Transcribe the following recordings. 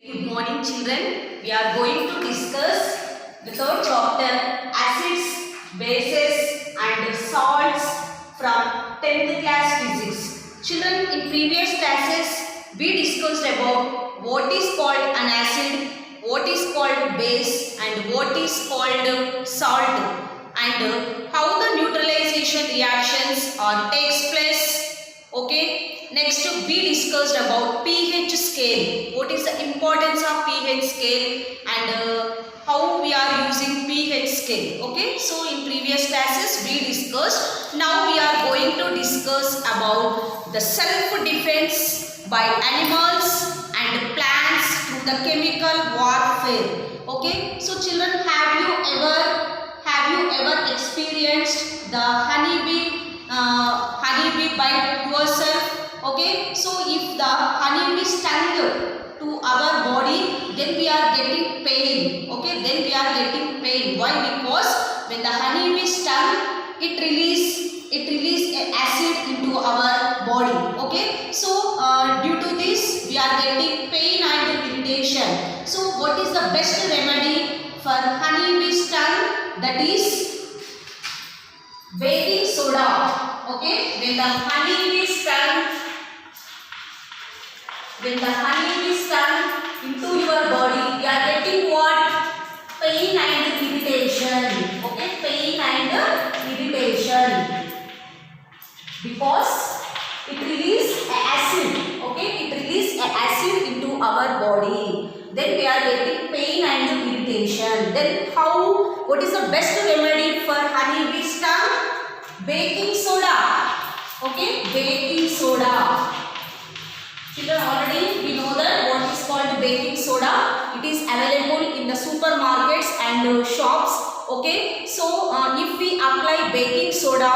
Good morning children. We are going to discuss the third chapter acids, bases and salts from 10th class physics. Children, in previous classes we discussed about what is called an acid, what is called base and what is called salt and how the neutralization reactions takes place. Okay. Next we discussed about pH scale. What is the importance of pH scale and how we are using pH scale. Okay. So in previous classes we discussed. Now we are going to discuss about the self-defense by animals and plants through the chemical warfare. Okay. So children, have you ever experienced the honeybee bite yourself? Okay, so if the honeybee stung to our body, then we are getting pain. Okay, then we are getting pain. Why? Because when the honeybee stung, it release acid into our body. Okay, so due to this, we are getting pain and irritation. So what is the best remedy for honeybee stung? That is baking soda. Okay, when the honeybee stung into your body, you are getting what? Pain and irritation. Okay, pain and irritation. Because it releases acid. Okay, it releases acid into our body. Then we are getting pain and irritation. Then what is the best remedy for honeybee stung? Baking soda. Okay, baking soda. Children, already we know that what is called baking soda. It is available in the supermarkets and shops. Okay, so if we apply baking soda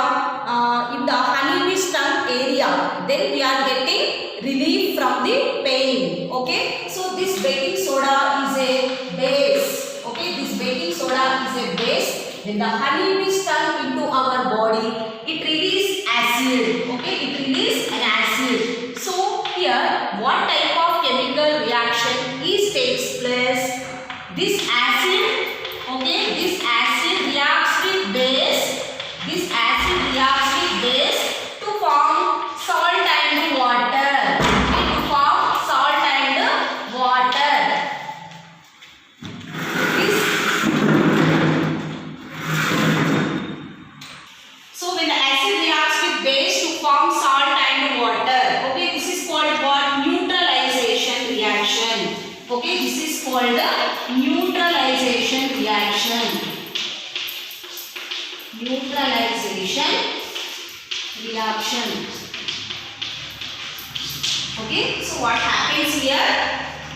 in the honeybee stung area, then we are getting relief from the pain. Okay, so this baking soda is a base. Okay, this baking soda is a base. When the honeybee stung into our body, it releases acid. Okay, it releases an acid. So here, what type of chemical reaction takes place? This acid, okay, this acid reacts with base. This acid reacts with base to form salt and water. Okay, to form salt and water. So when the acid reacts with base to form salt and water, okay, this is called what? Neutralization reaction. Okay, this is called the neutralization reaction. Neutralization reaction. Okay, so what happens here?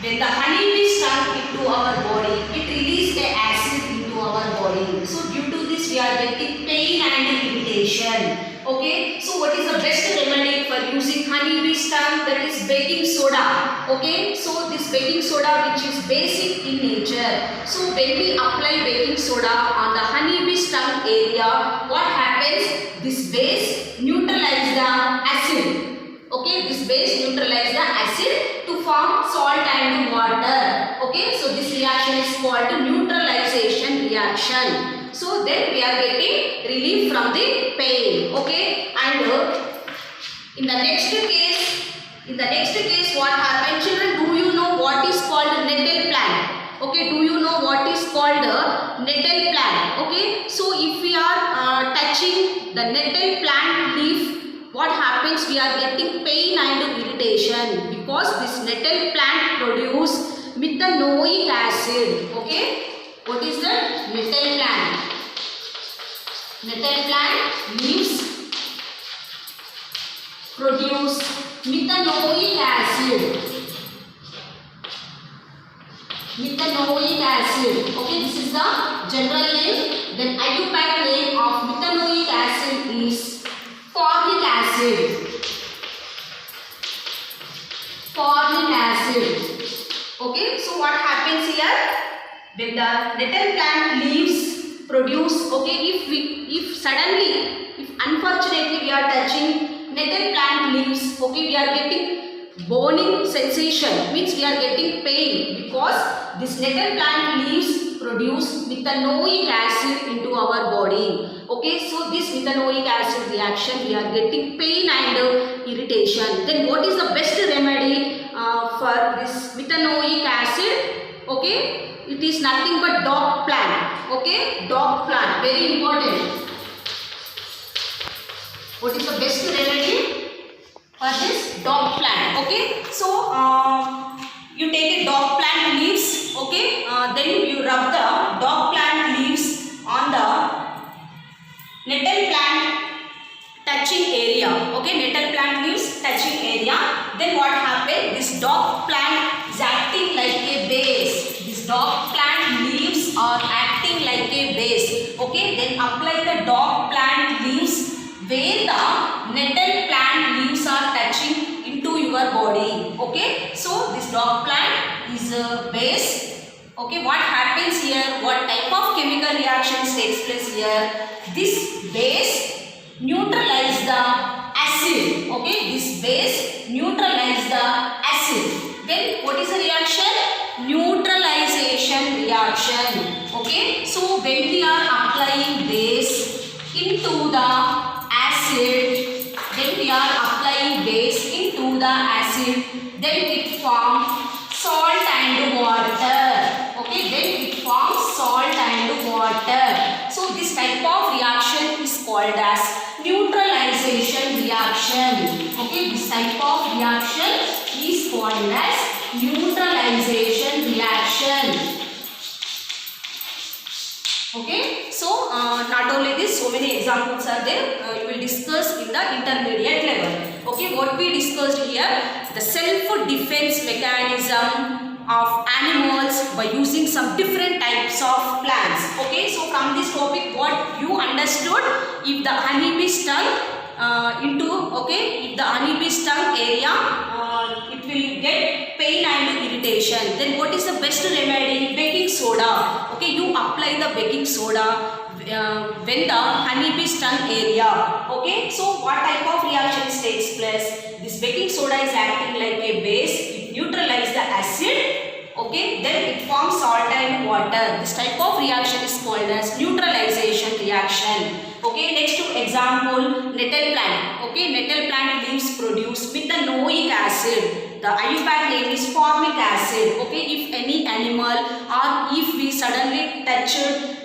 When the honeybee stung into our body, it releases the acid into our body. So due to this, we are getting pain and irritation. Okay, so what is the best remedy for using honeybee stung? That is baking soda. Okay, so this baking soda which is basic in nature. So when we apply baking soda on the honeybee stung area, what happens? This base neutralizes the acid. Okay, this base neutralizes the acid to form salt and water. Okay, so this reaction is called neutralization reaction. So then we are getting relief from the pain. Okay, and in the next case, what happens, children? Do you know what is called nettle plant? Okay, do you know what is called nettle plant? Okay, so if we are touching the nettle plant leaf, what happens? We are getting pain and irritation because this nettle plant produces methanoic acid. Okay, what is the nettle plant? Nettle plant leaves produce methanoic acid. Methanoic acid. Okay, this is the general name. Then isopac name of methanoic acid is formic acid. Formic acid. Okay, so what happens here? When the nettle plant leaves produce, okay, if unfortunately we are touching nettle plant leaves, okay, we are getting burning sensation, means we are getting pain this nettle plant leaves produce methanoic acid into our body. Okay, so this methanoic acid reaction we are getting pain and irritation. Then what is the best remedy for this methanoic acid? Okay, it is nothing but dog plant. Okay, dog plant, very important. What is the best remedy for this? Dog plant. Okay, so you take a dog plant leaves. Okay, then you rub the dog plant leaves on the nettle plant touching area. Okay, nettle plant leaves touching area. Then what happened? This dog plant is acting like a base. This dog plant leaves are acting like a base. Okay, then apply the dog plant leaves where the nettle plant leaves are touching into your body. Okay, so this dog plant is a base. Okay, what happens here? What type of chemical reactions takes place here? This base neutralize the acid. Okay, this base neutralize the acid. Then what is the reaction? Neutralization reaction. Okay, so when we are applying base into the acid, then we are applying base into the acid, then it forms salt and water. Okay, then it forms salt and water. So this type of reaction is called as neutralization reaction. Okay, this type of reaction is called as neutralization reaction. Okay, so not only this, so many examples are there. You will discuss in the intermediate level. Okay, what we discussed here, the self-defense mechanism of animals by using some different types of plants. Okay, so from this topic, what you understood, if the honeybee stung if the honeybee stung area, it will get pain and irritation. Then what is the best remedy? Baking soda. Okay, you apply the baking soda when the honeybee stung area. Okay, so what type of reactions takes place? This baking soda is acting like a base. It neutralizes the acid. Okay, then it forms salt and water. This type of reaction is called as neutralization reaction. Okay, next to example, nettle plant. Okay, nettle plant leaves produce methanoic acid. The IUPAC name is formic acid. Okay, if any animal or if we suddenly touch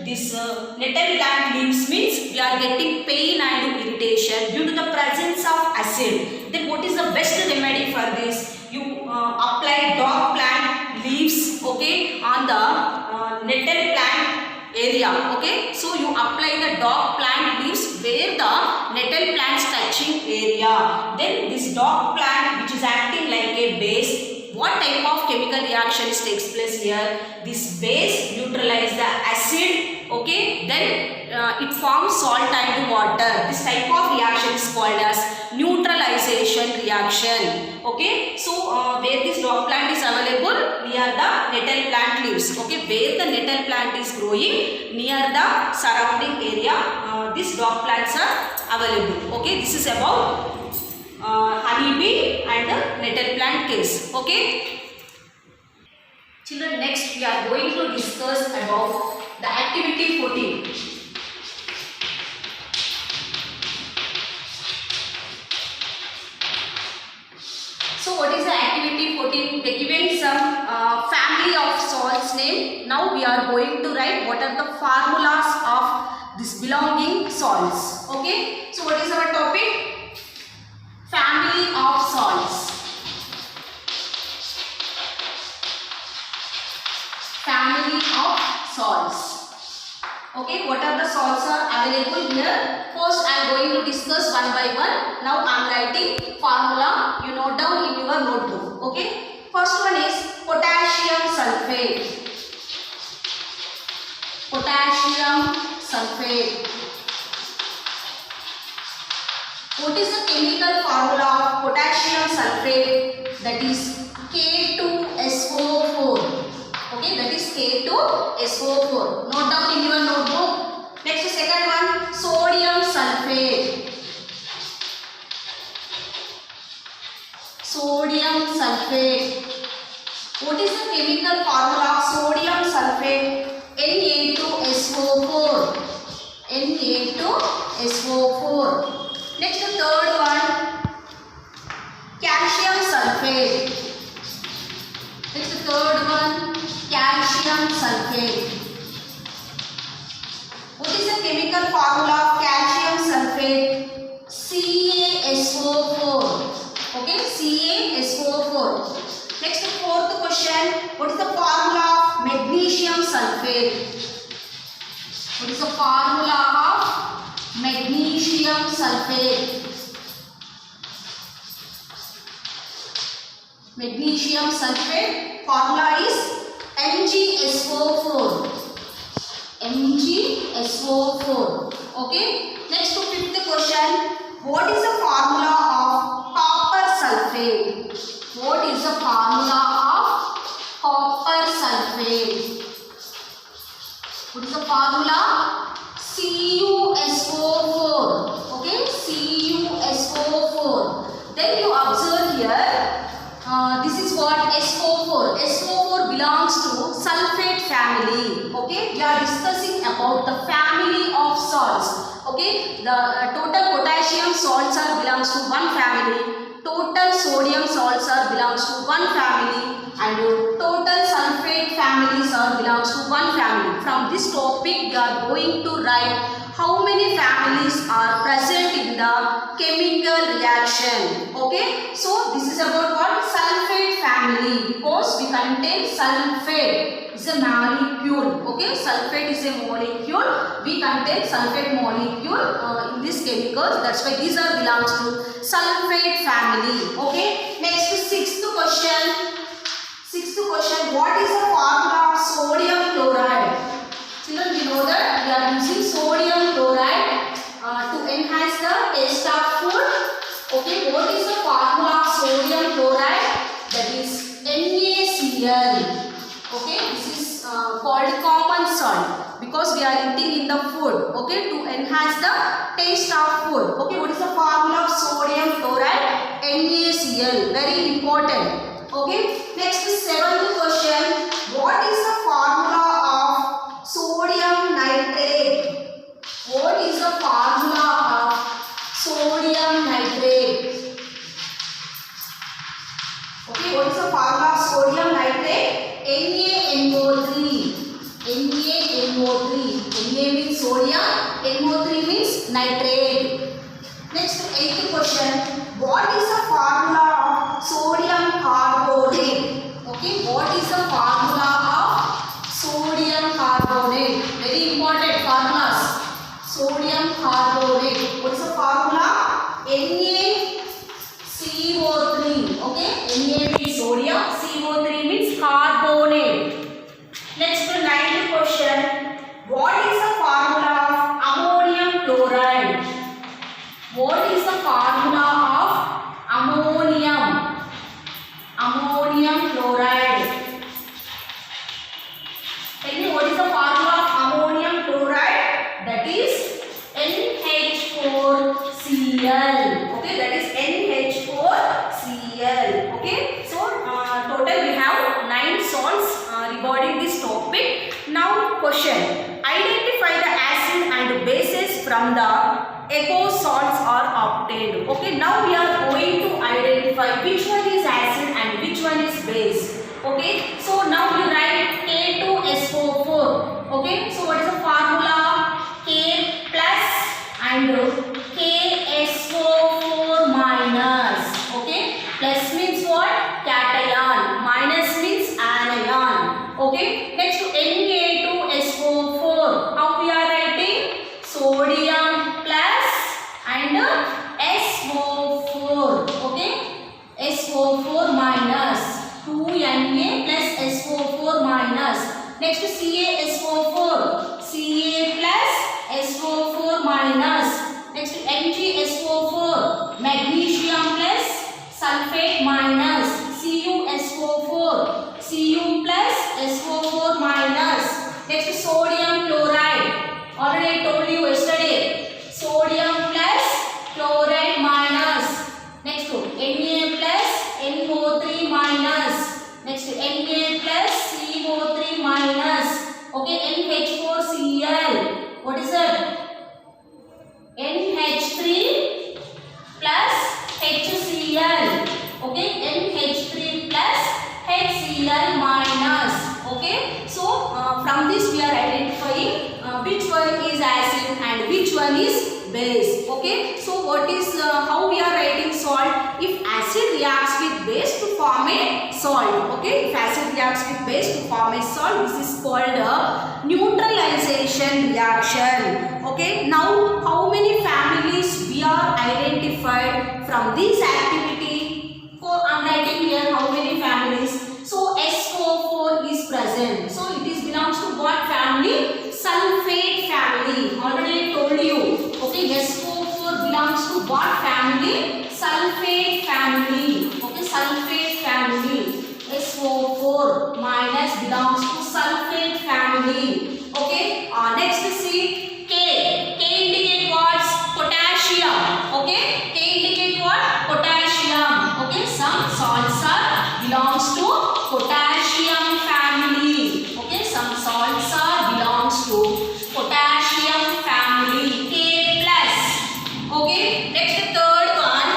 this nettle plant leaves, means we are getting pain and irritation due to the presence of acid. Then what is the best remedy for this? You apply dog plant leaves, okay, on the nettle plant area. Okay, so you apply the dog plant leaves where the nettle plants touching area. Then this dog plant, which is acting like a base, what type of chemical reactions takes place here? This base neutralize the acid. Okay, then it forms salt and water. This type of reaction is called as neutralization reaction. Okay, so where this dog plant is available? Near the nettle plant leaves. Okay, where the nettle plant is growing, near the surrounding area, these dog plants are available. Okay, this is about honeybee and the nettle plant case. Okay, children, next we are going to discuss about the activity 14. So what is the activity 14? They given some family of salts name. Now we are going to write what are the formulas of this belonging salts. Okay, so what is our topic? Family of salts. Family of salts. Okay, what are the salts are available here? First I am going to discuss one by one. Now I am writing formula. You note down in your notebook. Okay, first one is potassium sulfate. Potassium sulfate. What is the chemical formula of potassium sulfate? That is K2SO4. Okay, that is K2SO4. Note down in your notebook. Next, second one, sodium sulfate. Sodium sulfate. What is the chemical formula of sodium third one, calcium sulfate. Next third one, calcium sulfate. What is the chemical formula of calcium sulfate? CaSO4. Okay, CaSO4. Next fourth question, what is the formula of magnesium sulfate? What is the formula of magnesium sulfate? Magnesium sulfate formula is MgSO4. MgSO4. Okay. Next to fifth question, what is the formula of copper sulfate? What is the formula of copper sulfate? What is the formula? CuSO4. Okay, CuSO4. Then you observe here, this is what SO4. SO4 belongs to sulfate family. Okay, we are discussing about the family of salts. Okay, the total potassium salts are belongs to one family. Total sodium salts are belongs to one family, and total sulfate families are belongs to one family. From this topic we are going to write how many families are present in the chemical reaction. Okay, so this is about what? Sulfate family, because we contain sulfate is a molecule. Okay, sulfate is a molecule. We contain sulfate molecule in this chemicals. That's why these are belongs to sulfate family. Okay, next sixth question. What is the formula of sodium chloride? Children, we know that we are using sodium chloride to enhance the taste of food. Okay, what is the formula of sodium chloride? That is NaCl. Okay, this is called common salt because we are eating in the food. Okay, to enhance the taste of food. Okay, what is the formula of sodium chloride? NaCl. Very important. Okay, next seventh question. What is the formula of sodium nitrate? What is the formula of sodium nitrate? Okay, what is the formula of sodium nitrate? NaNO3. NaNO3. Na means sodium, NO3 means nitrate. Next, eighth question. What is the formula of sodium carbonate? Okay, what is the formula of sodium carbonate? Very important formulas. Sodium carbonate. What is the formula? NaCO3. Okay, Na means sodium, CO3 means carbonate. Next, ninth question. What is the formula of ammonium chloride? What is the formula of ammonium chloride? Tell me, what is the formula of ammonium chloride? That is NH4Cl. Okay, that is NH4Cl. Okay, so total we have 9 salts regarding this topic. Now question, identify the acid and bases from the echo salts are obtained. Okay, now we are going to identify which one is acid and which one is base. Okay, so now you write K2SO4. Okay, so what is the formula? K plus and KSO4 minus. Okay, plus means what? Cation, minus means anion. Okay, next to Na2SO4. How we are writing? Sodium plus and SO4. Okay, SO4 minus 2Na plus SO4 minus. Next to CaSO4. Ca plus SO4 minus. Next to MgSO4. Magnesium plus sulfate minus. CuSO4. Cu plus SO4 minus. Next to sodium chloride. Already I told you yesterday. Sodium plus chloride minus. Next to Na plus NO3 minus. Next to Na plus CO3 minus. Okay, NH4Cl. What is that? NH3 one is base. Okay, so what is how we are writing salt? If acid reacts with base to form a salt. Okay, if acid reacts with base to form a salt, this is called a neutralization reaction. Okay, now how many families we are identified from this activity? So I am writing here how many families. So SO4 is present. So it is belongs to what family? Sulfate family. Already I told you. Okay, SO4 belongs to what family? Sulfate family. Okay, sulfate family. SO4 minus belongs to sulfate family. Okay, next see K. K indicate what? Potassium. Okay, K indicate what? Potassium. Okay, some salts are belongs to potassium family. Okay, some salts are belongs to potassium family. K plus. Okay, next third one,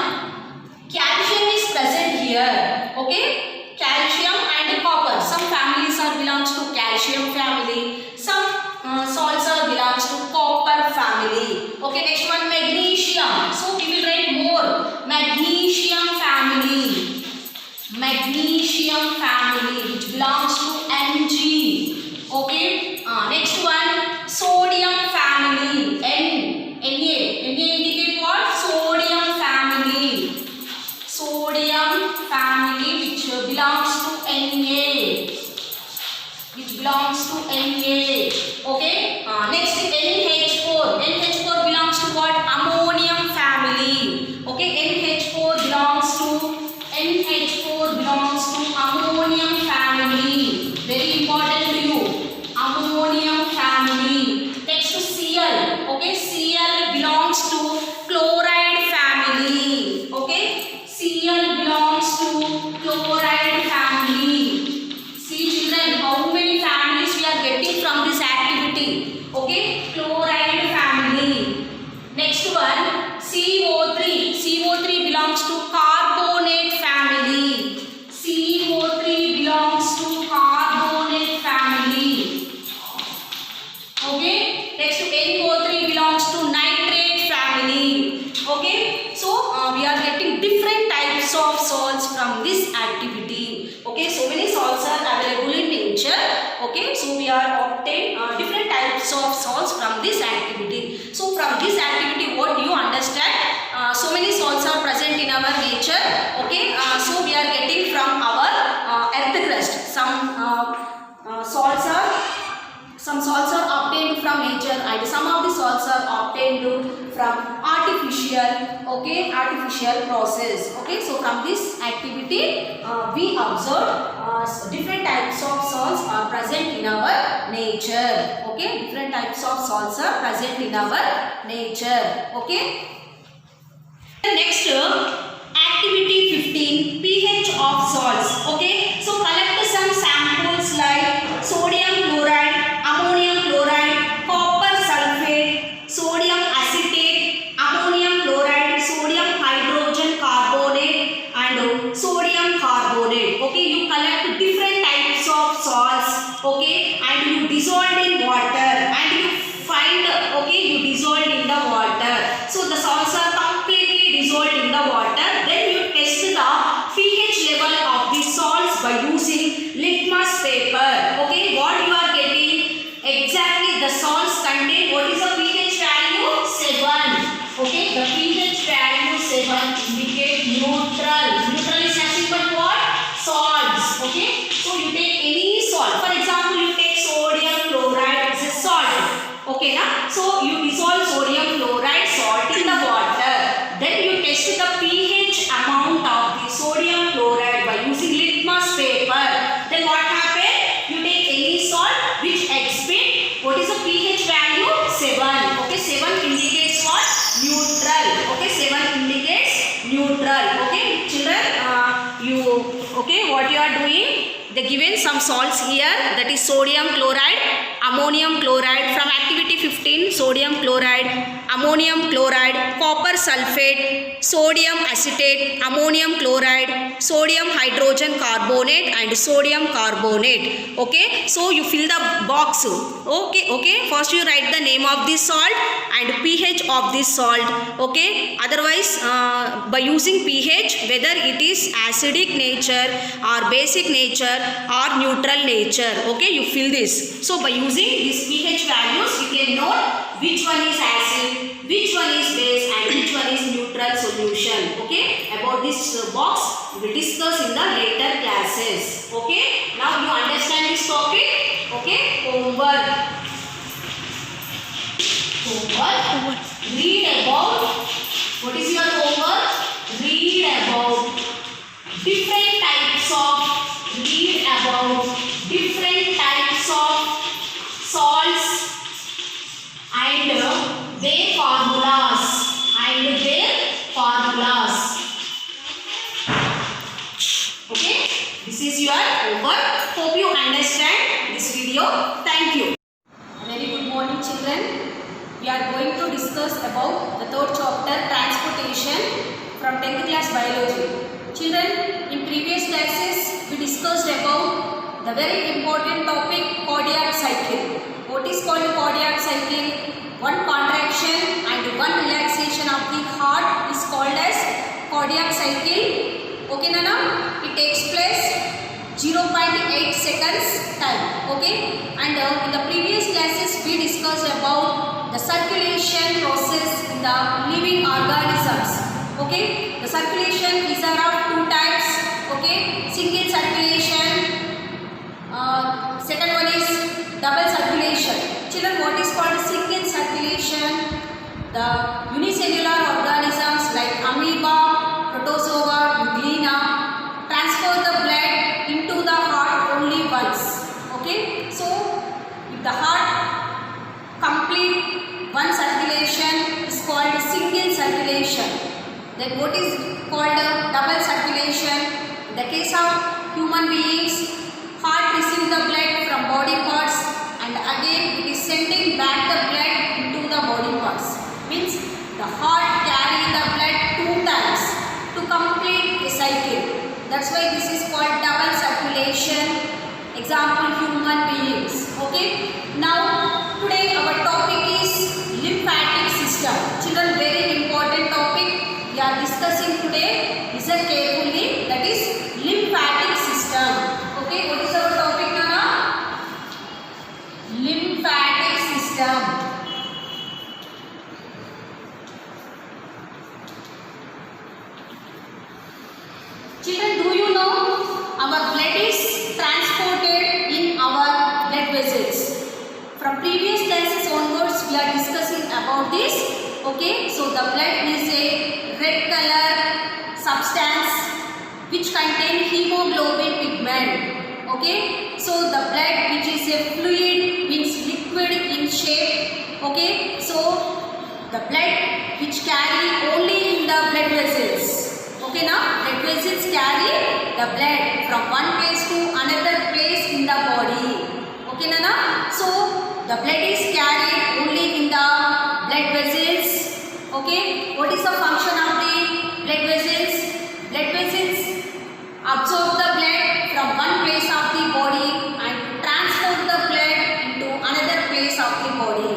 calcium is present here. Okay, calcium and copper. Some families are belongs to calcium family. Some salts are belongs to copper family. Okay, next one, magnesium. So we will write more. Magnesium family. Magnesium family which belongs to Mg. Okay, next one, sodium family. Na indicate what? Sodium family. Sodium family which belongs to Na. Which belongs to Na. Okay, next NH4. NH4 belongs to what? Ammonium family. Okay, NH4 belongs to ammonium family. Very important to you. Ammonium family. Next to Cl. Okay, Cl belongs to chloride family. Okay, Cl belongs to chloride family. See children, how many families we are getting from this activity? Okay, chloride family. Next one, CO3. CO3 belongs to carbonate family. CO3 belongs to carbonate family. Okay, next to NO3 belongs to nitrate family. Okay, so we are getting different types of salts from this activity. Okay, so many salts are available in nature. Okay, so we are obtain different types of salts from this activity. So from this activity, what do you understand? So many salts are present in our nature. Okay, so we are getting from our earth crust. Some salts are obtained from nature and some of the salts are obtained from artificial process. Okay, so from this activity we observe different types of salts are present in our nature. Okay, different types of salts are present in our nature. Okay, next activity 15, pH of salts. Okay, so collect some samples like sodium chloride, ammonium chloride, copper sulfate, sodium acetate, ammonium chloride, sodium hydrogen carbonate and sodium carbonate. Okay, you collect different types of salts. Okay, and you dissolve in water and you find, okay, you dissolve in the water. So the salts are completely dissolved in the water. Then you test the pH level of the salts by using litmus paper. Okay, what you are getting? Exactly the salts contain, what is the pH value? 7. Okay, the pH value 7 indicate neutral. Neutral is nothing but what? Salts. Okay, so you take any salt. For example, you take sodium chloride as a salt. Okay, na? So you dissolve sodium chloride salt in the water. Then you test the pH amount of the sodium chloride by using litmus paper. Then what happens? You take any salt which exceeds, what is the pH value? 7. Okay, 7 indicates what? Neutral. Okay, 7 indicates neutral. Okay, children, okay, what you are doing? They given some salts here, that is sodium chloride, ammonium chloride. From activity 15, sodium chloride, ammonium chloride, copper sulfate, sodium acetate, ammonium chloride, sodium hydrogen carbonate and sodium carbonate. Okay, so you fill the box. Okay, first you write the name of this salt and pH of this salt. Okay, otherwise by using pH, whether it is acidic nature or basic nature or neutral nature. Okay, you fill this. So by using these pH values, you can know which one is acid, which one is base and which one is neutral solution. Okay, about this box we will discuss in the later classes. Okay, now you understand this topic. Okay, homework. Read about, what is your homework? Read about different types of salts and their formulas. Okay, this is your homework. Hope you understand this video. Thank you. Very good morning, children. We are going to discuss about the third chapter, transportation, from 10th class biology. Children, in previous classes we discussed about the very important topic, cardiac cycle. What is called cardiac cycle? One contraction and one relaxation of the heart is called as cardiac cycle. Okay, Nana? It takes place 0.8 seconds time. Okay, and in the previous classes we discussed about the circulation process in the living organisms. Okay, the circulation is around two types. Okay, single circulation, second one is double circulation. Children, what is called single circulation? The unicellular organisms like amoeba, protozoa, euglena transfer the blood into the heart only once. Okay, so if the heart complete one circulation is called single circulation. Then what is called double circulation? In the case of human beings, heart receives the blood from body parts and again it is sending back the blood into the body parts. Means the heart carry the blood two times to complete a cycle. That's why this is called double circulation. Example, human beings. Okay. Now today our topic is lymphatic system. Children, very important topic we are discussing today. Listen carefully. That is lymphatic system. Okay. What is our topic, Nana? Lymphatic system. Children, do you know our blood is transported in our blood vessels? From previous classes onwards we are discussing about this. Okay, so the blood is a red color substance which contains hemoglobin pigment. Okay, so the blood which is a fluid means liquid in shape. Okay, so the blood which carry only in the blood vessels. Okay, now blood vessels carry the blood from one place to another place in the body. Okay, Nana? So the blood is carried only in the blood vessels. Okay, what is the function of the blood vessels? Blood vessels absorb the blood from one place of the body and transport the blood into another place of the body.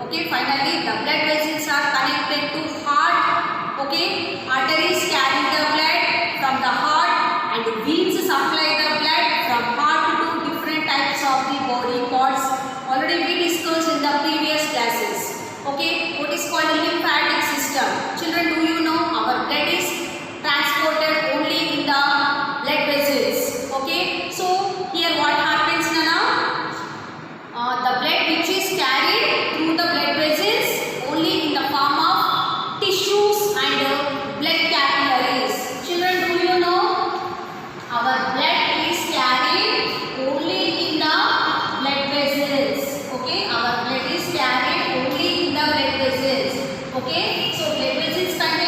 Okay, finally the blood vessels are connected to heart. Okay, arteries carry the blood from the heart and veins supply the blood from heart to different types of the body parts. Already we discussed in the previous classes. Okay, what is called a lymphatic system? Children, do you know our blood is transported only in the blood vessels? Okay, so here what happens, Nana? The blood which is carried through the blood vessels only in the form of tissues and blood capillaries. Children, do you know our blood is carried only in the blood vessels? Okay, our blood is carried only in the blood vessels. Okay, so blood vessels contain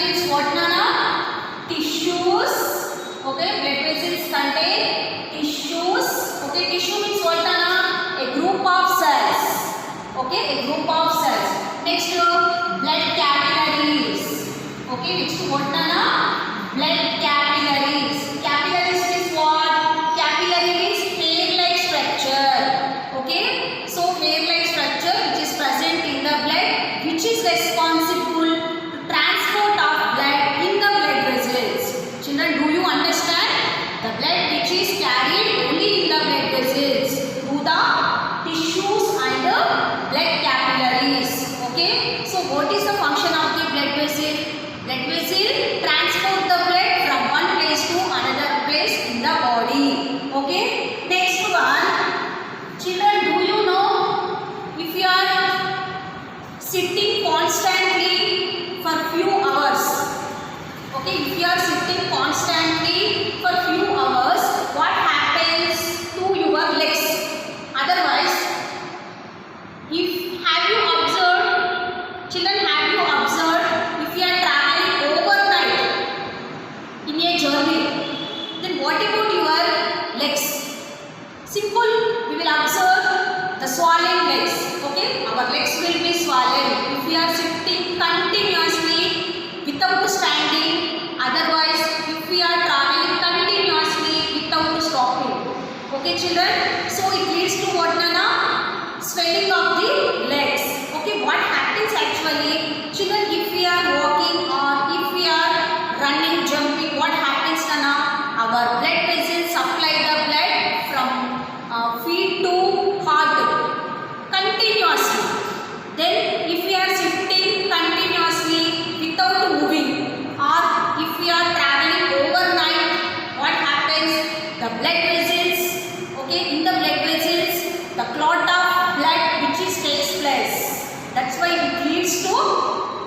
Okay, a group of cells. Next, blood capillaries. Okay, next what Nana? Blood capillaries. Capillaries means what? Capillary means hair-like structure. Okay, so hair-like structure which is present in the blood, which is responsible to transport of blood in the blood vessels. Children, do you understand? The blood which is carried only in the blood vessels through the tissues and the blood capillaries. Okay, so what is the function of the blood vessel? Blood vessel transport the blood from one place to another place in the body. Okay, next one. Children, do you know if you are sitting constantly for few hours? Okay, if you are sitting constantly for few hours, what happens to your legs? Otherwise, have you observed, children, have you observed if you are traveling overnight in a journey, then what about your legs? Simple, we will observe the swollen legs. Okay, our legs will be swollen if we are sitting continuously without standing. Otherwise, if we are traveling continuously without stopping. Okay, children, so it leads to what, Nana? Swelling of the legs. Okay, what happens actually, children, if we are walking or if we are running, jumping, what happens, Nana? Our blood vessels supply the blood from feet to heart continuously. Then if we are sitting continuously without moving, or if we are traveling overnight, what happens? The blood vessels, okay, in the blood vessels, the clot of blood which is takes place. That's why it leads to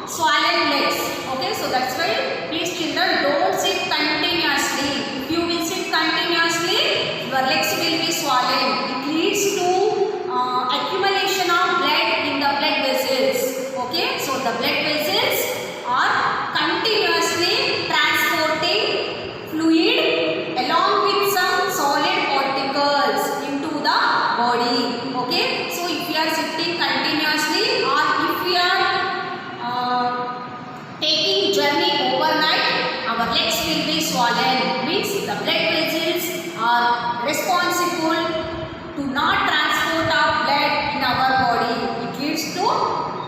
swollen legs. Okay, so that's why please children, don't sit continuously. If you will sit continuously, your legs will be swollen. It leads to accumulation of blood in the blood vessels. Okay, so the blood vessels are continuously transporting fluid along with some solid particles into the body. Okay, so if we are sitting continuously or if we are taking journey overnight, our legs will be swollen. Means the blood vessels are responsible to not transport of blood in our body. It leads to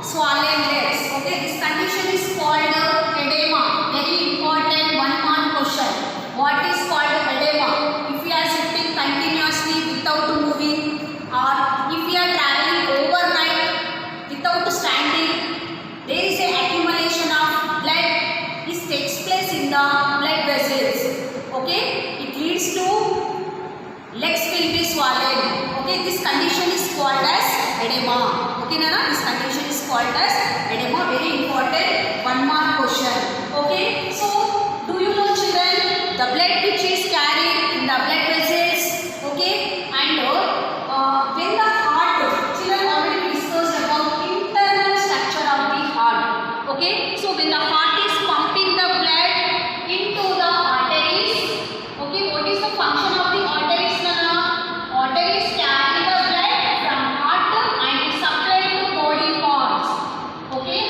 swollen legs. Okay, this condition is called edema. Very important one-mark question. What is called edema? If we are sitting continuously without moving, or if we are traveling overnight without standing, there is a accumulation of blood. This takes place in the blood vessels. Okay, it leads to legs will be swollen. Okay, this condition is called as edema. Okay, Nana, this condition is called as edema. Very important one-mark question. Okay, so do you know, children, the blood which is carried in the blood vessels? Okay, and when the heart, children, already discussed about internal structure of the heart. Okay, so when the heart is pumping the blood into the arteries, okay, what is the function of the arteries, Nana? Arteries carry the blood from heart and supply to body parts. Okay,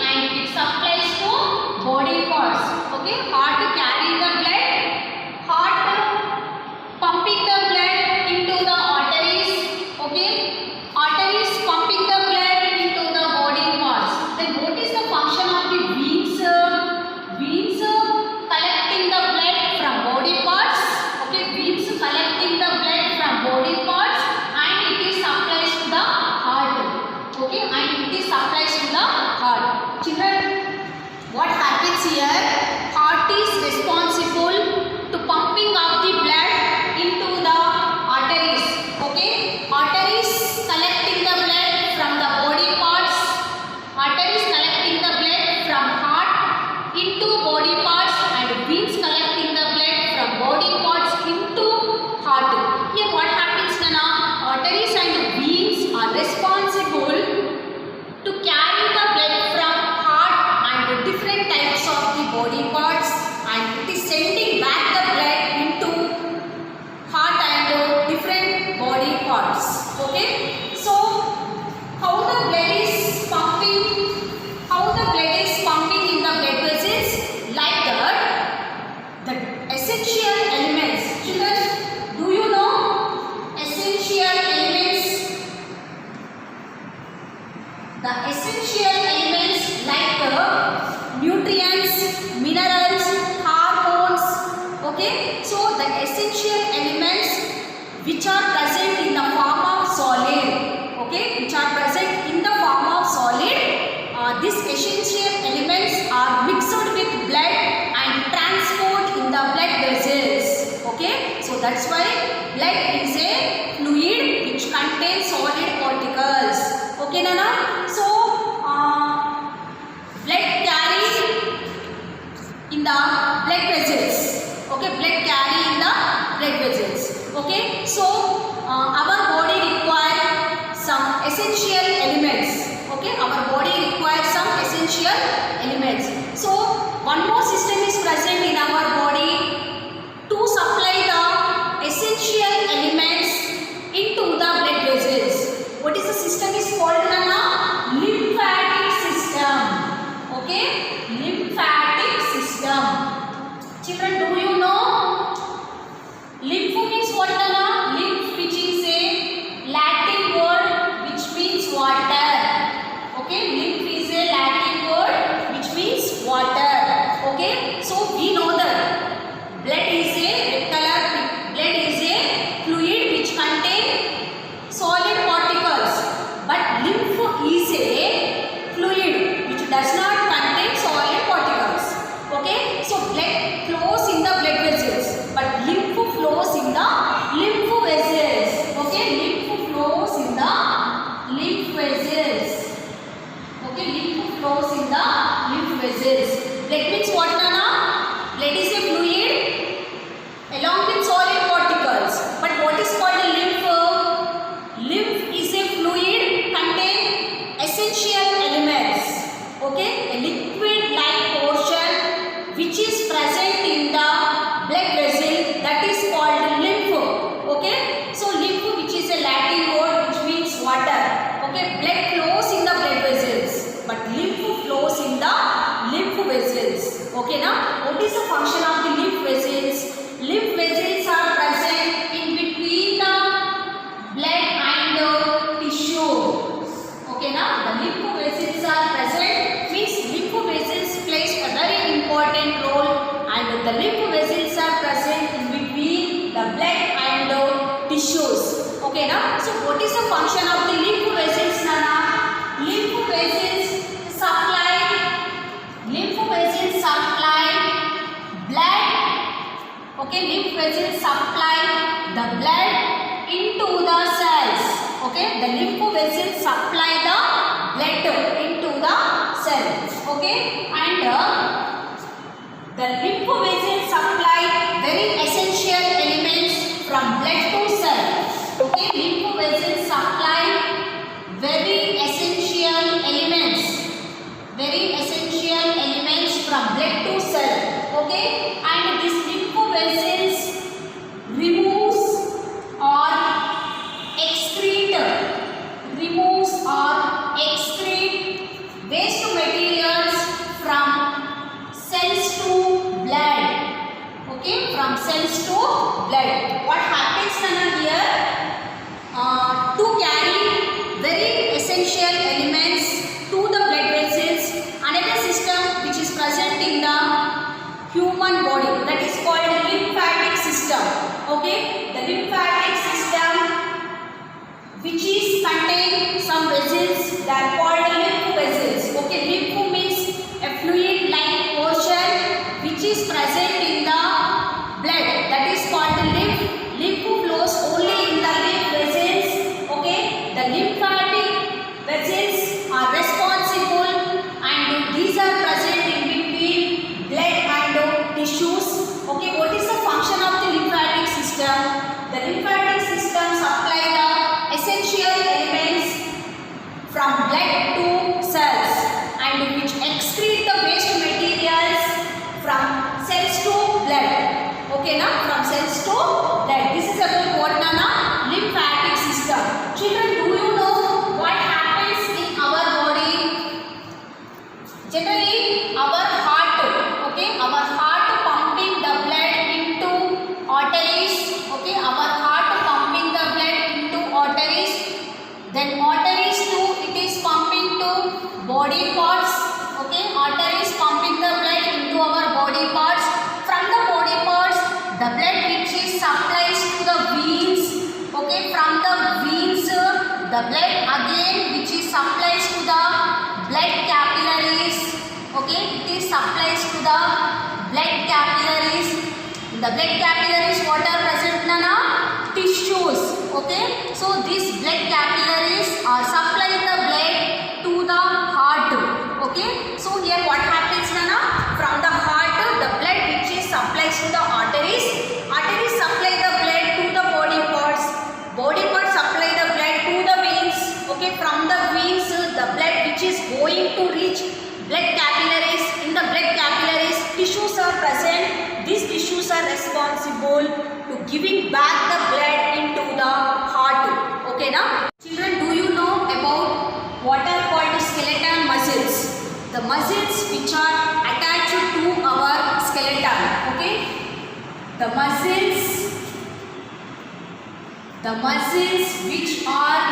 that's why blood is a fluid which contains solid particles. Okay Nana? So blood carry in the blood vessels. Okay, blood carry in the blood vessels. Okay, so our body require some essential elements. Okay, our body requires some essential elements. So one more system is present in our body to supply the essential elements into the blood vessels. What is the system is called Nana? Lymphatic system. Okay, lymphatic system. Children, do you know lymph means what Nana? Lymph, which is a Latin word which means water. Okay, lymph is a Latin word which means water. Okay, so we know that blood is a red color. Blood is a fluid which contains solid particles, but lymph is a fluid which does not contain solid particles. Okay, so blood flows in the blood vessels, but lymph flows in the lymph vessels. Okay, lymph flows in the lymph vessels. Okay, lymph flows in the lymph vessels. Blood means what Nana? Blood is a fluid along with solid particles. But what is called a lymph? Lymph is a fluid contain essential elements. Okay, a liquid-like portion which is present in the blood vessel, that is called lymph. Okay, so lymph, which is a Latin word which means water. Okay, blood flows in the blood vessels, but lymph flows in the lymph vessels. Okay, now what is the function of the lymph vessels? Lymph vessels are present in between the blood and the tissue. Okay, now the lymph vessels are present, means lymph vessels plays a very important role, and the lymph vessels are present in between the blood and the tissues. Okay, now so what is the function of the lymph vessels Nana? Lymph vessels supply blood. Okay, lymph vessels supply the blood into the cells. Okay, the lymph vessels supply the blood into the cells. Okay, and the lymph vessels supply very essential elements from blood to cell. Okay, lymph vessels supply very essential elements from blood to cell. Okay, and this lymph vessels removes or excrete waste materials from cells to blood. Okay, from cells to blood. What happens Nana here? To carry very essential elements to the blood vessels, another system which is present in the human body, that is called lymphatic system. Okay, the lymphatic system which is contain some vessels, they are called lymph vessels. Okay, lymph means a fluid like portion which is present in the blood, that is called lymph. Lymph flows only in the lymph vessels. Okay, the lymphatic vessels are responsible, and these are present in between blood and tissues. Okay, what is the function of the lymphatic system? The lymphatic system supply the essential elements from blood to cells, and which excrete the waste materials from cells to blood. Okay, now from cells to blood. This is about what Nana? Lymphatic system. Children, do you know what happens in our body? Generally, our heart. Okay, our heart pumping the blood into arteries. Okay, our heart pumping the blood into arteries. Then arteries too, it is pumping to body parts. Okay, arteries pumping the blood into our body parts. From the body parts, the blood which is supplies to the veins. Okay, from the veins, the blood again which is supplies to the blood capillaries. Okay, it is supplies to the blood capillaries. the blood capillaries what are present na? Tissues. Okay, so these blood capillaries supply the blood to the heart. Okay, so here what happens na? From the heart the blood which is supplies to the arteries supply the blood to the body parts supply the blood to the veins. Okay, from the veins the blood which is going to reach blood capillaries. In the blood capillaries tissues are present. These tissues are responsible to giving back the blood into the heart. Okay na? Children, do you know about what are called skeletal muscles? The muscles which are attached to our skeleton. Okay, the muscles which are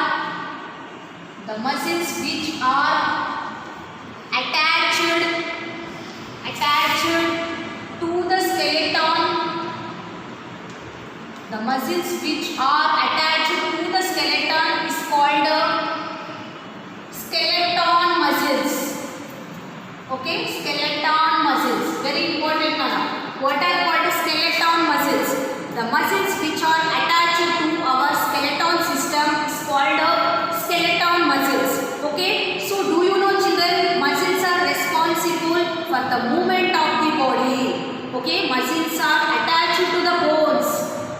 attached to the skeleton. The muscles which are attached to the skeleton is called skeleton muscles. Okay, skeleton muscles, very important now. What are called skeleton muscles? The muscles which are attached to our skeleton system is called skeleton muscles. Okay, so do you know children, muscles are responsible for the movement of the body. Okay, muscles are attached to the bones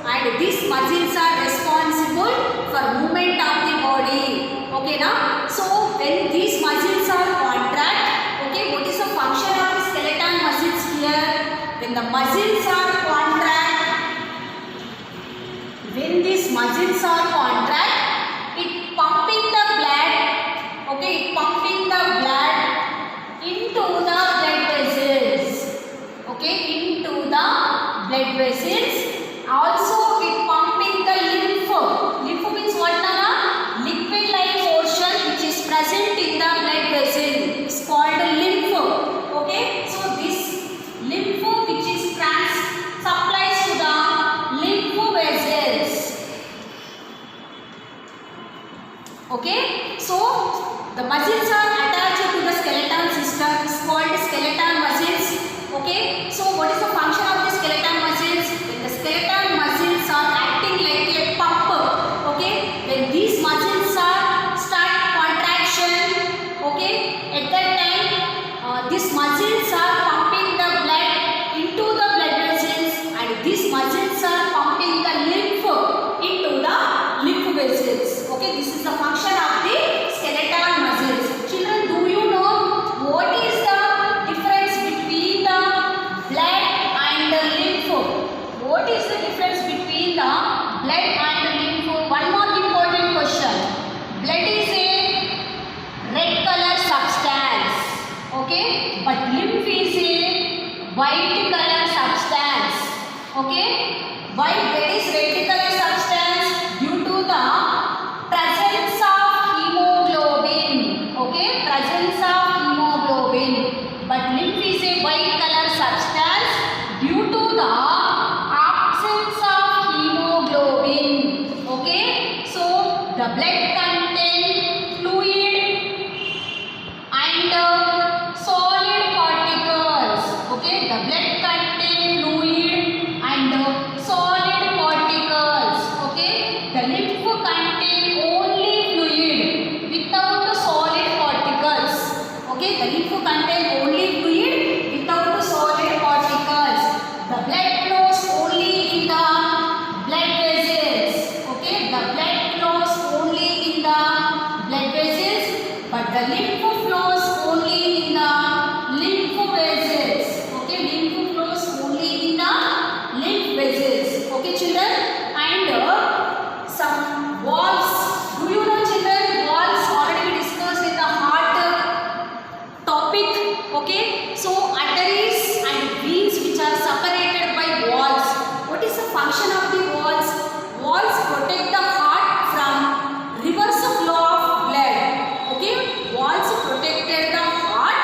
and these muscles are responsible for movement of the body. Okay na? So when these muscles are contract, okay, what is the function of the skeleton muscles here? When the muscles are contract, it pumping the blood. Okay, it pumping the blood into the blood vessels. Okay, into the blood vessels. Also it pumping the lymph. Lymph means what na? Liquid like portion which is present in the blood vessel is called lymph. Okay, so this lymph which is supplies to the lymph vessels. Okay, so the muscles are attached to the skeleton system is called skeleton muscles. Okay, so what is the function of the skeleton muscles? When the skeleton muscles are acting like a pump. Okay, when these muscles are start contraction, okay, at that time these muscles are pumping the blood into the blood vessels and these muscles are pumping the lymph into the lymph vessels. Okay, this is the function of the skeletal muscles. Children, do you know what is the difference between the blood and the lymph? What is the difference between the blood and the lymph? One more important question. Blood is a red color substance. Okay, but lymph is a white color substance. Okay, why blood is red color substance? Due to the presence of hemoglobin. Okay, presence of hemoglobin. But lymph is a white color substance due to the absence of hemoglobin. Okay, so the blood contains fluid and solid particles. Okay, the blood contains fluid and solid particles. Okay, the lymph contains only fluid without the solid particles. Okay, the lymph contains only fluid without the solid particles. The blood flows only in the blood vessels. Okay, the blood flows only in the blood vessels, but the lymph flows only in the lymph vessels. Okay, lymph flows only in the lymph vessels. Okay, children, and some valves. Do you know children, valves already we discussed in the heart topic. Okay, so arteries and veins which are separated by valves. What is the function of the valves? Valves protect the heart from reverse flow of blood. Okay, valves protected the heart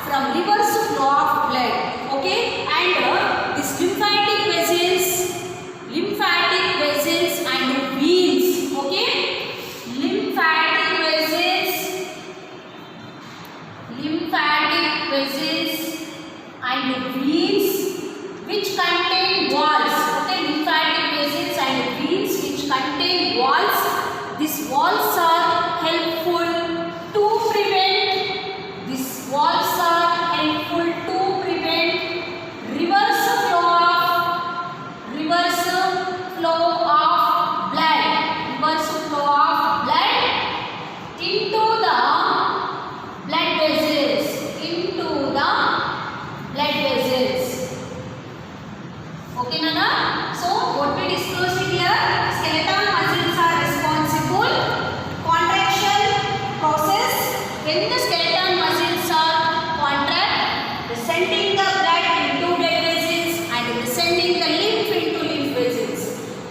from reverse flow of blood. Okay, and these lymphatic vessels and veins. Okay, lymphatic vessels and veins which contain valves. into the blood vessels, into the blood vessels. Okay, Nana? So, what we discussed here, skeletal muscles are responsible contraction process. When the skeletal muscles are contract, the sending the blood into blood vessels and the sending the lymph into lymph vessels.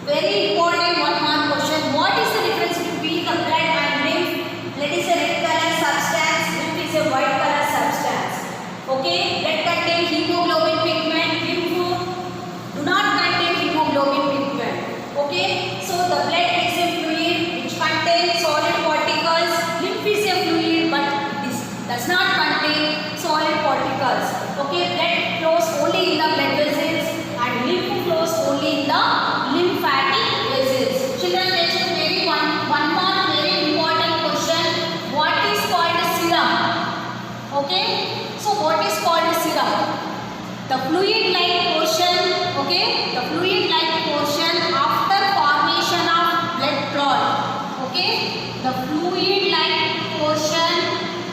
Very important one mark question. What is the difference between the blood and lymph? Blood is a red color substance, lymph is a white color substance. Okay, blood contain hemoglobin pigment, lymph do not contain hemoglobin pigment. Okay, so the blood is a fluid which contains solid particles. Lymph is a fluid but this does not contain solid particles. Okay, blood flows only in the blood vessels and lymph flows only in the lymphatic vessels. Children, let's very one more very important question. What is called serum? Okay, so what is called serum? The fluid-like portion. Okay, the fluid-like portion after formation of blood clot. Okay, the fluid-like portion.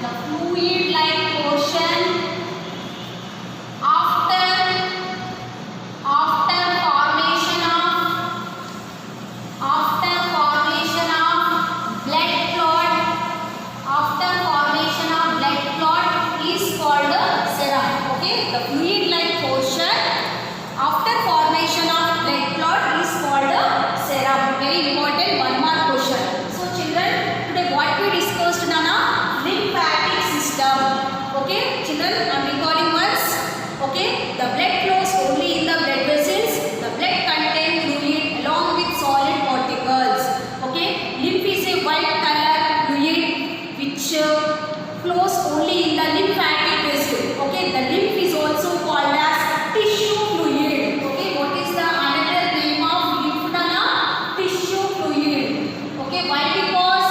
The fluid-like portion after formation of blood clot. After formation of blood clot is called serum. Okay, the fluid-like portion after formation of blood clot is called serum. Very important one mark question. So children, today what we discussed, Nana? Lymphatic system. Okay, children, I am recalling once. Okay, the blood flows only in the blood vessels. The blood contains fluid along with solid particles. Okay, lymph is a white color fluid which flows only in the lymphatic vessel. Okay, the lymph is also called as tissue fluid. Okay, what is the another name of lymph, Nana? Tissue fluid. Okay, why? Because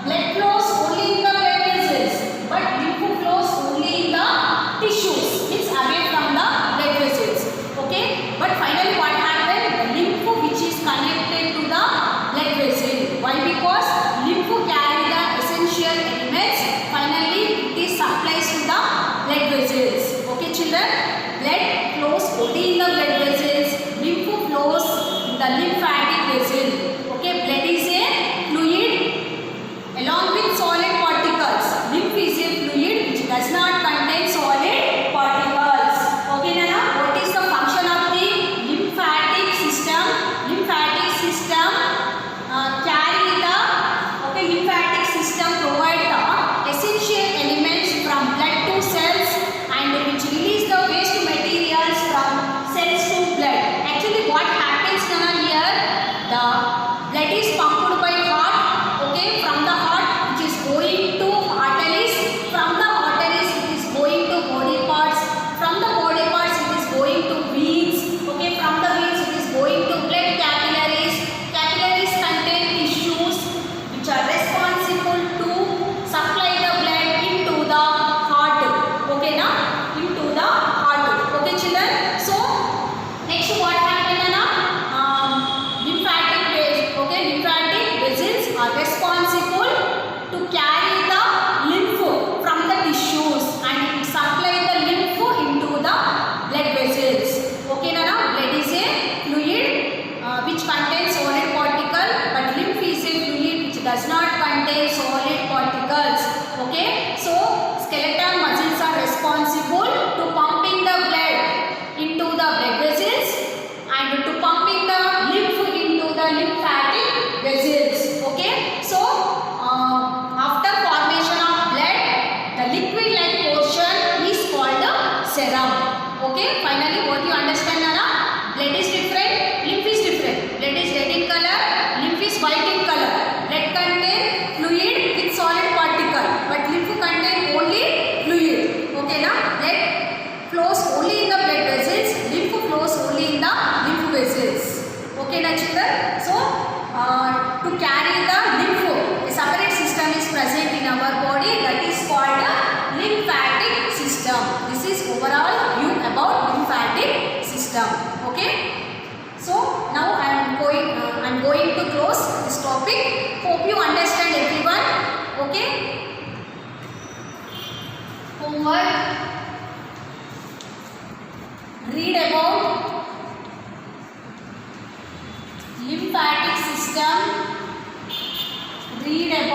blood flows only in the blood vessels but lymph flows only in the tissues, means away from the blood vessels. Okay, but finally what happened? The lymph which is connected to the blood vessel. Why? Because lymph carry the essential elements. Finally it is supplies to the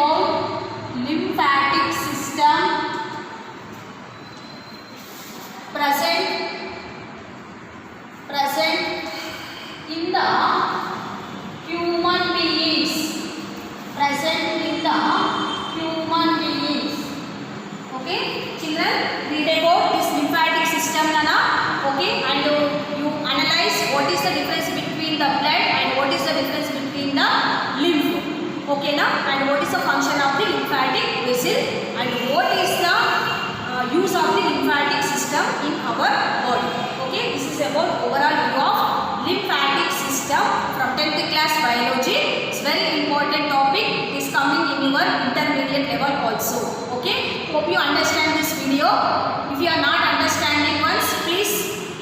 about lymphatic system present in the human beings. Okay, children, read about this lymphatic system, Nana. Okay, and you analyze what is the difference between the blood and what is the difference between the lymph. Okay, na? And what is the function of the lymphatic vessel and what is the use of the lymphatic system in our body. Okay, this is about overall view of lymphatic system from 10th class biology. It's very important topic. It is coming in your intermediate level also. Okay, hope you understand this video. If you are not understanding once, please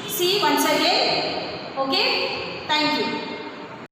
see once again. Okay, thank you.